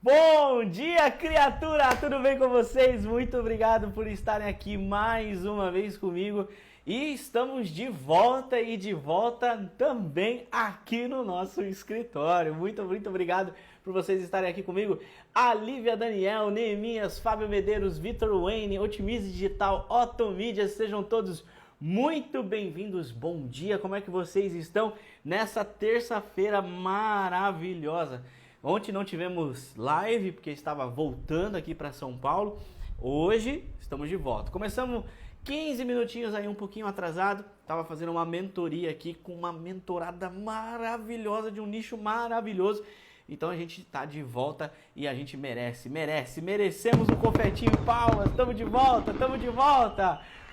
Bom dia, criatura! Tudo bem com vocês? Muito obrigado por estarem aqui mais uma vez comigo. E estamos de volta e de volta também aqui no nosso escritório. Muito obrigado por vocês estarem aqui comigo. A Lívia Daniel, Neemias, Fábio Medeiros, Vitor Wayne, Otimize Digital, Otto Mídia, sejam todos muito bem-vindos. Bom dia, como é que vocês estão nessa terça-feira maravilhosa? Ontem não tivemos live porque estava voltando aqui para São Paulo. Hoje estamos de volta. Começamos 15 minutinhos aí um pouquinho atrasado. Estava fazendo uma mentoria aqui com uma mentorada maravilhosa de um nicho maravilhoso. Então a gente está de volta e a gente merecemos um confetinho, palmas. Estamos de volta.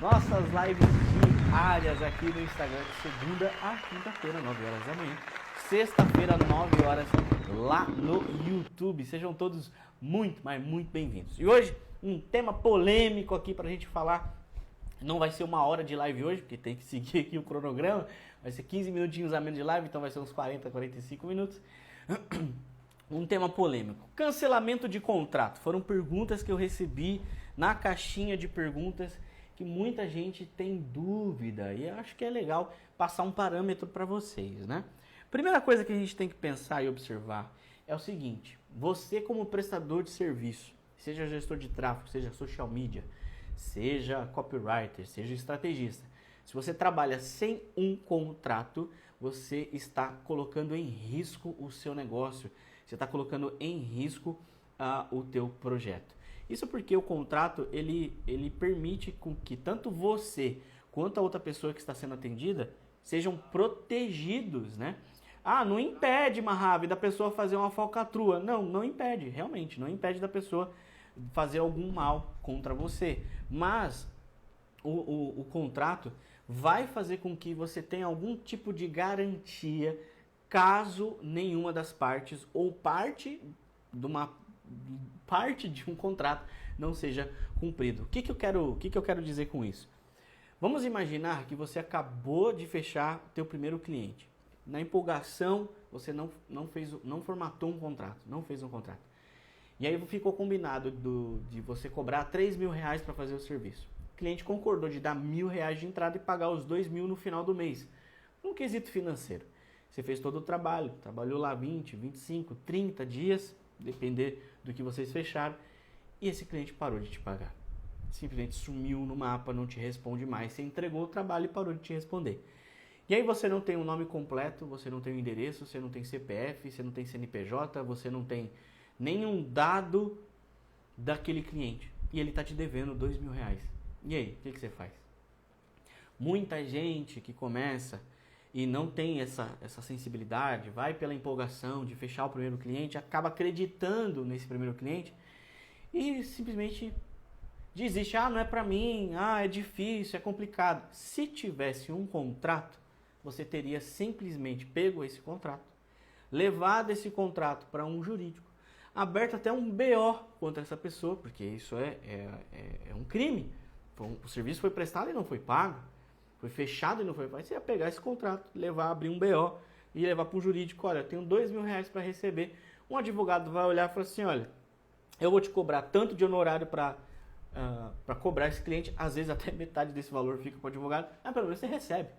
Nossas lives diárias aqui no Instagram de segunda a quinta-feira, 9 horas da manhã. Sexta-feira, 9 horas, lá no YouTube. Sejam todos muito, mas muito bem-vindos. E hoje, um tema polêmico aqui pra gente falar. Não vai ser uma hora de live hoje, porque tem que seguir aqui o cronograma. Vai ser 15 minutinhos a menos de live, então vai ser uns 40, 45 minutos. Um tema polêmico. Cancelamento de contrato. Foram perguntas que eu recebi na caixinha de perguntas que muita gente tem dúvida. E eu acho que é legal passar um parâmetro para vocês, né? Primeira coisa que a gente tem que pensar e observar é o seguinte: você como prestador de serviço, seja gestor de tráfego, seja social media, seja copywriter, seja estrategista, se você trabalha sem um contrato, você está colocando em risco o seu negócio, você está colocando em risco o teu projeto. Isso porque o contrato ele permite com que tanto você quanto a outra pessoa que está sendo atendida sejam protegidos, né? Não impede, Mahavi, da pessoa fazer uma falcatrua. Não impede, realmente, não impede da pessoa fazer algum mal contra você. Mas o contrato vai fazer com que você tenha algum tipo de garantia caso nenhuma das partes ou parte de um contrato não seja cumprido. O que eu quero dizer com isso? Vamos imaginar que você acabou de fechar teu primeiro cliente. Na empolgação, você não formatou um contrato, não fez um contrato. E aí ficou combinado de você cobrar 3 mil reais para fazer o serviço. O cliente concordou de dar R$1.000 de entrada e pagar os 2 mil no final do mês. Um quesito financeiro. Você fez todo o trabalho, trabalhou lá 20, 25, 30 dias, depender do que vocês fecharam, e esse cliente parou de te pagar. Simplesmente sumiu no mapa, não te responde mais. Você entregou o trabalho e parou de te responder. E aí você não tem o nome completo, você não tem o endereço, você não tem CPF, você não tem CNPJ, você não tem nenhum dado daquele cliente. E ele está te devendo 2 mil reais. E aí, o que você faz? Muita gente que começa e não tem essa sensibilidade, vai pela empolgação de fechar o primeiro cliente, acaba acreditando nesse primeiro cliente e simplesmente desiste. Não é para mim, é difícil, é complicado. Se tivesse um contrato, você teria simplesmente pego esse contrato, levado esse contrato para um jurídico, aberto até um BO contra essa pessoa, porque isso é um crime. O serviço foi prestado e não foi pago, foi fechado e não foi pago. Você ia pegar esse contrato, abrir um BO e levar para um jurídico. Olha, eu tenho 2 mil reais para receber. Um advogado vai olhar e falar assim: olha, eu vou te cobrar tanto de honorário para cobrar esse cliente, às vezes até metade desse valor fica para o advogado, mas pelo menos você recebe.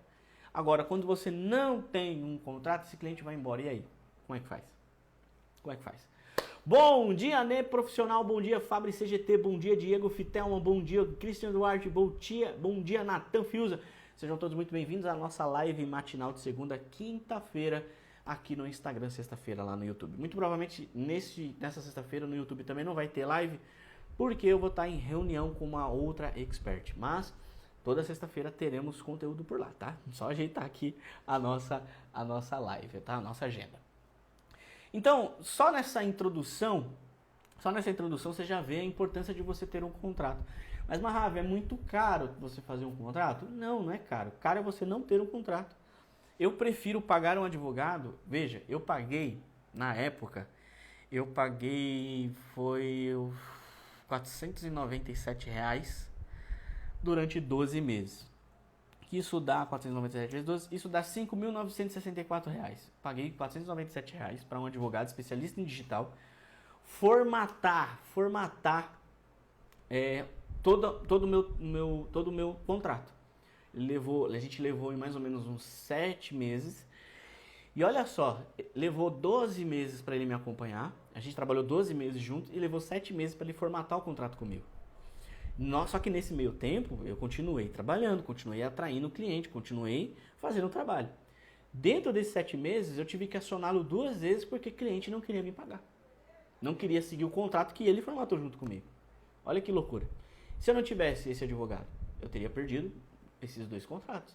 Agora, quando você não tem um contrato, esse cliente vai embora. E aí? Como é que faz? Bom dia, Nê Profissional. Bom dia, Fabri CGT. Bom dia, Diego Fitelman. Bom dia, Christian Duarte. Bom dia, Natan Fiuza. Sejam todos muito bem-vindos à nossa live matinal de segunda a quinta-feira aqui no Instagram, sexta-feira lá no YouTube. Muito provavelmente nessa sexta-feira no YouTube também não vai ter live, porque eu vou estar em reunião com uma outra expert. Mas toda sexta-feira teremos conteúdo por lá, tá? Só ajeitar aqui a nossa live, tá? A nossa agenda. Então, só nessa introdução você já vê a importância de você ter um contrato. Mas, Mahavi, é muito caro você fazer um contrato? Não é caro. Caro é você não ter um contrato. Eu prefiro pagar um advogado. Veja, eu paguei, na época, foi R$497 durante 12 meses. Isso dá 497 vezes 12, isso dá R$5.964. Paguei R$497 para um advogado especialista em digital. formatar todo o meu contrato. A gente levou em mais ou menos uns 7 meses. E olha só, levou 12 meses para ele me acompanhar. A gente trabalhou 12 meses juntos e levou 7 meses para ele formatar o contrato comigo. Só que nesse meio tempo, eu continuei trabalhando, continuei atraindo o cliente, continuei fazendo o trabalho. Dentro desses 7 meses, eu tive que acioná-lo 2 vezes porque o cliente não queria me pagar. Não queria seguir o contrato que ele formatou junto comigo. Olha que loucura. Se eu não tivesse esse advogado, eu teria perdido esses 2 contratos.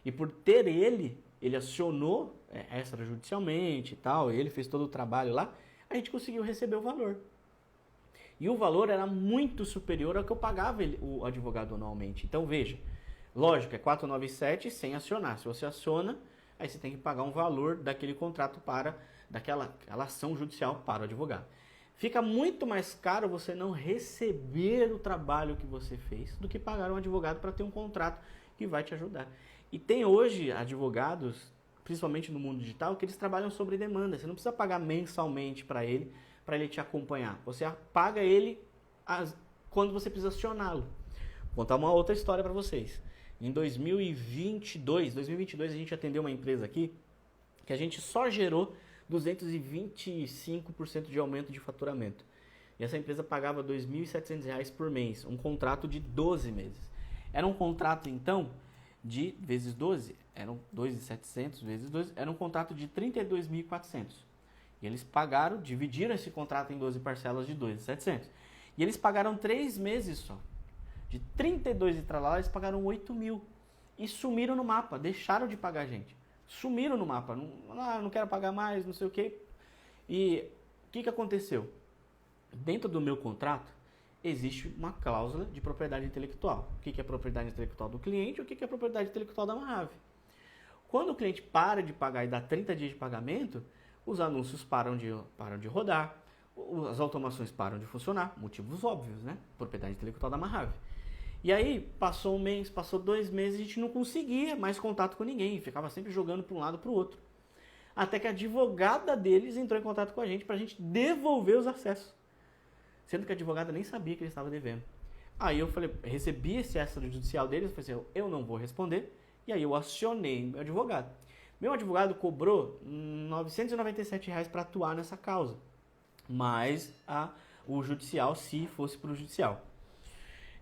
E por ter ele acionou extrajudicialmente e tal, ele fez todo o trabalho lá, a gente conseguiu receber o valor. E o valor era muito superior ao que eu pagava o advogado anualmente. Então veja, lógico, é 497 sem acionar. Se você aciona, aí você tem que pagar um valor daquele contrato daquela ação judicial para o advogado. Fica muito mais caro você não receber o trabalho que você fez do que pagar um advogado para ter um contrato que vai te ajudar. E tem hoje advogados, principalmente no mundo digital, que eles trabalham sobre demanda. Você não precisa pagar mensalmente para ele te acompanhar. Você paga ele quando você precisa acioná-lo. Vou contar uma outra história para vocês. Em 2022 a gente atendeu uma empresa aqui que a gente só gerou 225% de aumento de faturamento. E essa empresa pagava R$ 2.700 por mês, um contrato de 12 meses. Era um contrato, então, de vezes 12, eram 2.700 vezes 12, era um contrato de 32.400. E eles pagaram, dividiram esse contrato em 12 parcelas de 2.700. E eles pagaram 3 meses só. De 32 e tralá, eles pagaram 8 mil. E sumiram no mapa, deixaram de pagar a gente. Sumiram no mapa, não quero pagar mais, não sei o quê. E o que aconteceu? Dentro do meu contrato, existe uma cláusula de propriedade intelectual. O que é propriedade intelectual do cliente e o que é propriedade intelectual da Mahave. Quando o cliente para de pagar e dá 30 dias de pagamento, os anúncios param de rodar, as automações param de funcionar, motivos óbvios, né? Propriedade intelectual da Mahave. E aí, passou um mês, passou 2 meses, a gente não conseguia mais contato com ninguém, ficava sempre jogando para um lado para o outro. Até que a advogada deles entrou em contato com a gente para a gente devolver os acessos. Sendo que a advogada nem sabia que eles estavam devendo. Aí eu falei, recebi esse extrajudicial deles, falei assim, eu não vou responder. E aí eu acionei meu advogado. Meu advogado cobrou R$ 997 para atuar nessa causa. Mais o judicial, se fosse para o judicial.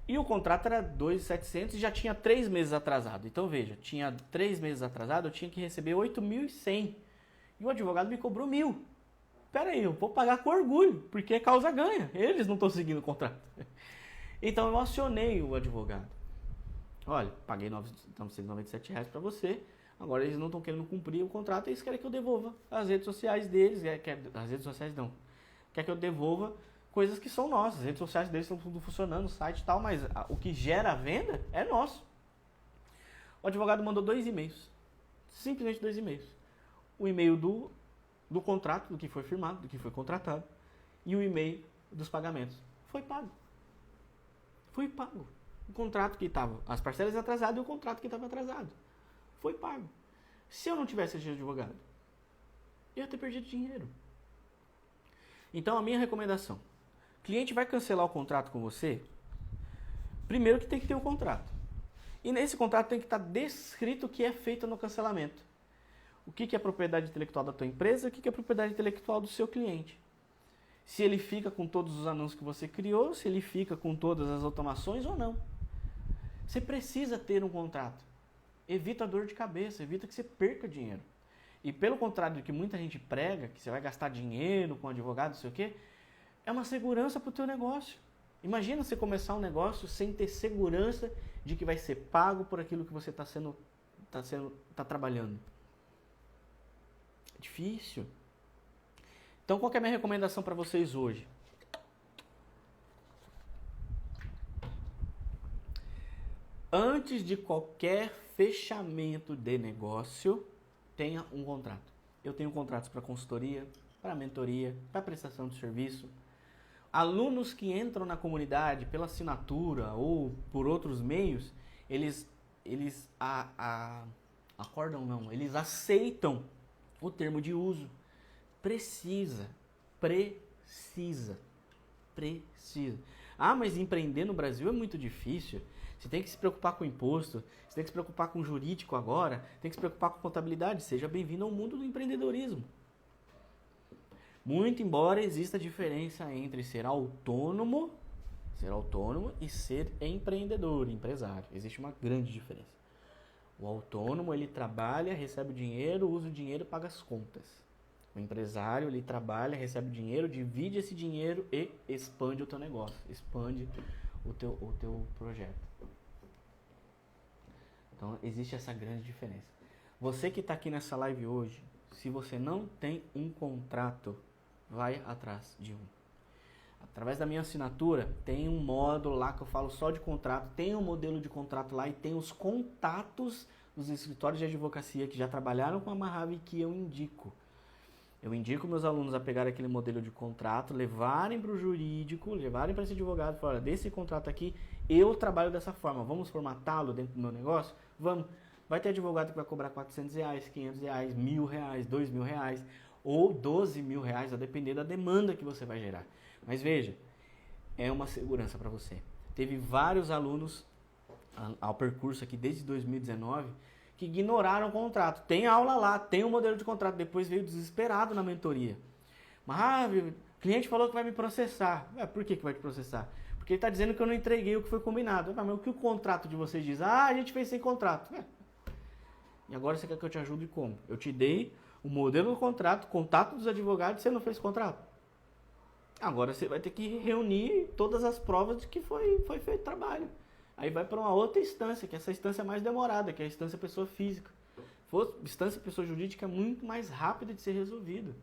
E o contrato era 2.700 e já tinha 3 meses atrasado. Então veja, tinha 3 meses atrasado, eu tinha que receber 8.100. E o advogado me cobrou 1.000. Pera aí, eu vou pagar com orgulho, porque a causa ganha. Eles não estão seguindo o contrato. Então eu acionei o advogado. Olha, paguei R$ 997 para você. Agora eles não estão querendo cumprir o contrato e eles querem que eu devolva as redes sociais deles. As redes sociais não. Quer que eu devolva coisas que são nossas. As redes sociais deles estão tudo funcionando, o site e tal, mas o que gera a venda é nosso. O advogado mandou 2 e-mails. Simplesmente 2 e-mails. O e-mail do contrato, do que foi firmado, do que foi contratado, e o e-mail dos pagamentos. Foi pago. Foi pago. O contrato que estava, as parcelas atrasadas e o contrato que estava atrasado. Foi pago. Se eu não tivesse esse advogado, eu ia ter perdido dinheiro. Então a minha recomendação, cliente vai cancelar o contrato com você, primeiro que tem que ter um contrato. E nesse contrato tem que estar descrito o que é feito no cancelamento. O que é propriedade intelectual da tua empresa, o que é propriedade intelectual do seu cliente. Se ele fica com todos os anúncios que você criou, se ele fica com todas as automações ou não. Você precisa ter um contrato. Evita a dor de cabeça, evita que você perca dinheiro. E pelo contrário do que muita gente prega, que você vai gastar dinheiro com advogado, não sei o quê, é uma segurança para o teu negócio. Imagina você começar um negócio sem ter segurança de que vai ser pago por aquilo que você está trabalhando. É difícil. Então, qual que é a minha recomendação para vocês hoje? Antes de qualquer fechamento de negócio, tenha um contrato. Eu tenho contratos para consultoria, para mentoria, para prestação de serviço. Alunos que entram na comunidade pela assinatura ou por outros meios, eles aceitam o termo de uso. Precisa Precisa. Precisa. Ah, mas empreender no Brasil é muito difícil. Você tem que se preocupar com imposto, você tem que se preocupar com jurídico agora, tem que se preocupar com contabilidade. Seja bem-vindo ao mundo do empreendedorismo. Muito embora exista diferença entre ser autônomo e ser empreendedor, empresário. Existe uma grande diferença. O autônomo, ele trabalha, recebe o dinheiro, usa o dinheiro e paga as contas. O empresário, ele trabalha, recebe o dinheiro, divide esse dinheiro e expande o teu negócio, expande o teu projeto. Então, existe essa grande diferença. Você que está aqui nessa live hoje, se você não tem um contrato, vai atrás de um. Através da minha assinatura, tem um módulo lá que eu falo só de contrato, tem um modelo de contrato lá e tem os contatos dos escritórios de advocacia que já trabalharam com a Mahave que eu indico. Eu indico meus alunos a pegar aquele modelo de contrato, levarem para o jurídico, levarem para esse advogado e falar, desse contrato aqui, eu trabalho dessa forma, vamos formatá-lo dentro do meu negócio? Vamos. Vai ter advogado que vai cobrar R$400, R$500, R$1.000, R$2.000 ou R$12.000, a depender da demanda que você vai gerar. Mas veja, é uma segurança para você. Teve vários alunos ao percurso aqui desde 2019 que ignoraram o contrato. Tem aula lá, tem um modelo de contrato, depois veio desesperado na mentoria. Mas o cliente falou que vai me processar. Por que vai te processar? Porque ele está dizendo que eu não entreguei o que foi combinado. Mas o que o contrato de vocês diz? A gente fez sem contrato. E agora você quer que eu te ajude como? Eu te dei o modelo do contrato, contato dos advogados, você não fez contrato. Agora você vai ter que reunir todas as provas de que foi feito trabalho. Aí vai para uma outra instância, que essa instância é mais demorada, que é a instância pessoa física. Instância pessoa jurídica é muito mais rápida de ser resolvida.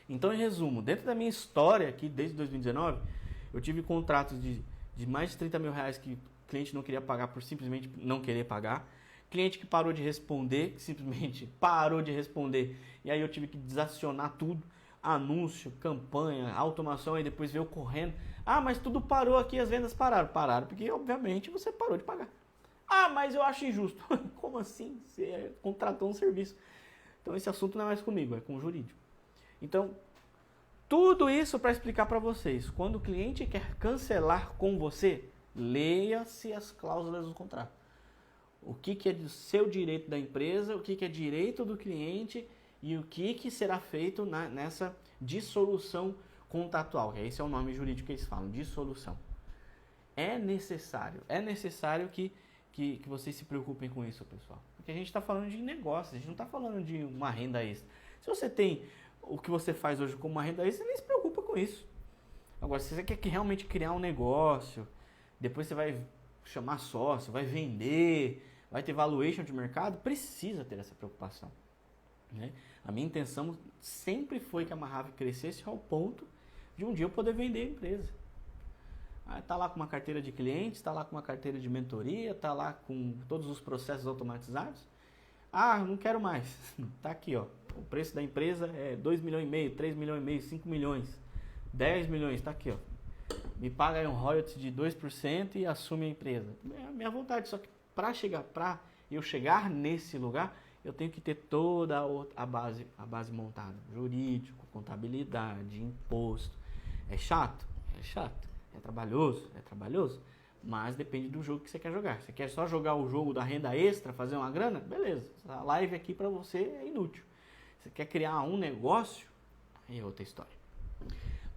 Então, em resumo, dentro da minha história aqui, desde 2019, eu tive contratos de mais de R$30.000 que o cliente não queria pagar por simplesmente não querer pagar. Cliente que parou de responder, que simplesmente parou de responder, e aí eu tive que desacionar tudo. Anúncio, campanha, automação, aí depois veio correndo. Ah, mas tudo parou aqui, as vendas pararam. Pararam porque, obviamente, você parou de pagar. Ah, mas eu acho injusto. Como assim? Você contratou um serviço. Então, esse assunto não é mais comigo, é com o jurídico. Então, tudo isso para explicar para vocês. Quando o cliente quer cancelar com você, leia-se as cláusulas do contrato. O que é do seu direito da empresa, o que é direito do cliente e o que será feito nessa dissolução contratual. Esse é o nome jurídico que eles falam, dissolução. É necessário que vocês se preocupem com isso, pessoal. Porque a gente está falando de negócio, a gente não está falando de uma renda extra. Se você tem o que você faz hoje como uma renda extra, nem se preocupa com isso. Agora, se você quer realmente criar um negócio, depois você vai chamar sócio, vai vender, vai ter valuation de mercado, precisa ter essa preocupação. Né? A minha intenção sempre foi que a Mahave crescesse ao ponto de um dia eu poder vender a empresa. Está lá com uma carteira de clientes, está lá com uma carteira de mentoria, está lá com todos os processos automatizados. Ah, não quero mais. Está aqui, ó. O preço da empresa é 2,5 milhões, 3,5 milhões, 5 milhões, 10 milhões, está aqui, ó. Me paga aí um royalties de 2% e assume a empresa. É a minha vontade, só que para eu chegar nesse lugar, eu tenho que ter toda a base montada. Jurídico, contabilidade, imposto. É chato? É chato. É trabalhoso. Mas depende do jogo que você quer jogar. Você quer só jogar o jogo da renda extra, fazer uma grana? Beleza. A live aqui para você é inútil. Você quer criar um negócio? Aí é outra história.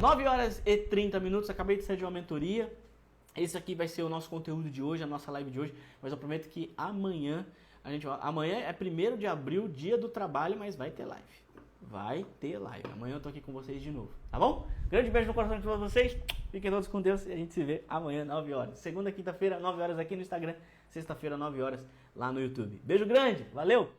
9h30, acabei de sair de uma mentoria. Esse aqui vai ser o nosso conteúdo de hoje, a nossa live de hoje. Mas eu prometo que amanhã é 1º de abril, dia do trabalho, mas vai ter live. Vai ter live. Amanhã eu tô aqui com vocês de novo, tá bom? Grande beijo no coração de todos vocês. Fiquem todos com Deus e a gente se vê amanhã, 9h. Segunda, quinta-feira, 9h aqui no Instagram. Sexta-feira, 9h lá no YouTube. Beijo grande, valeu!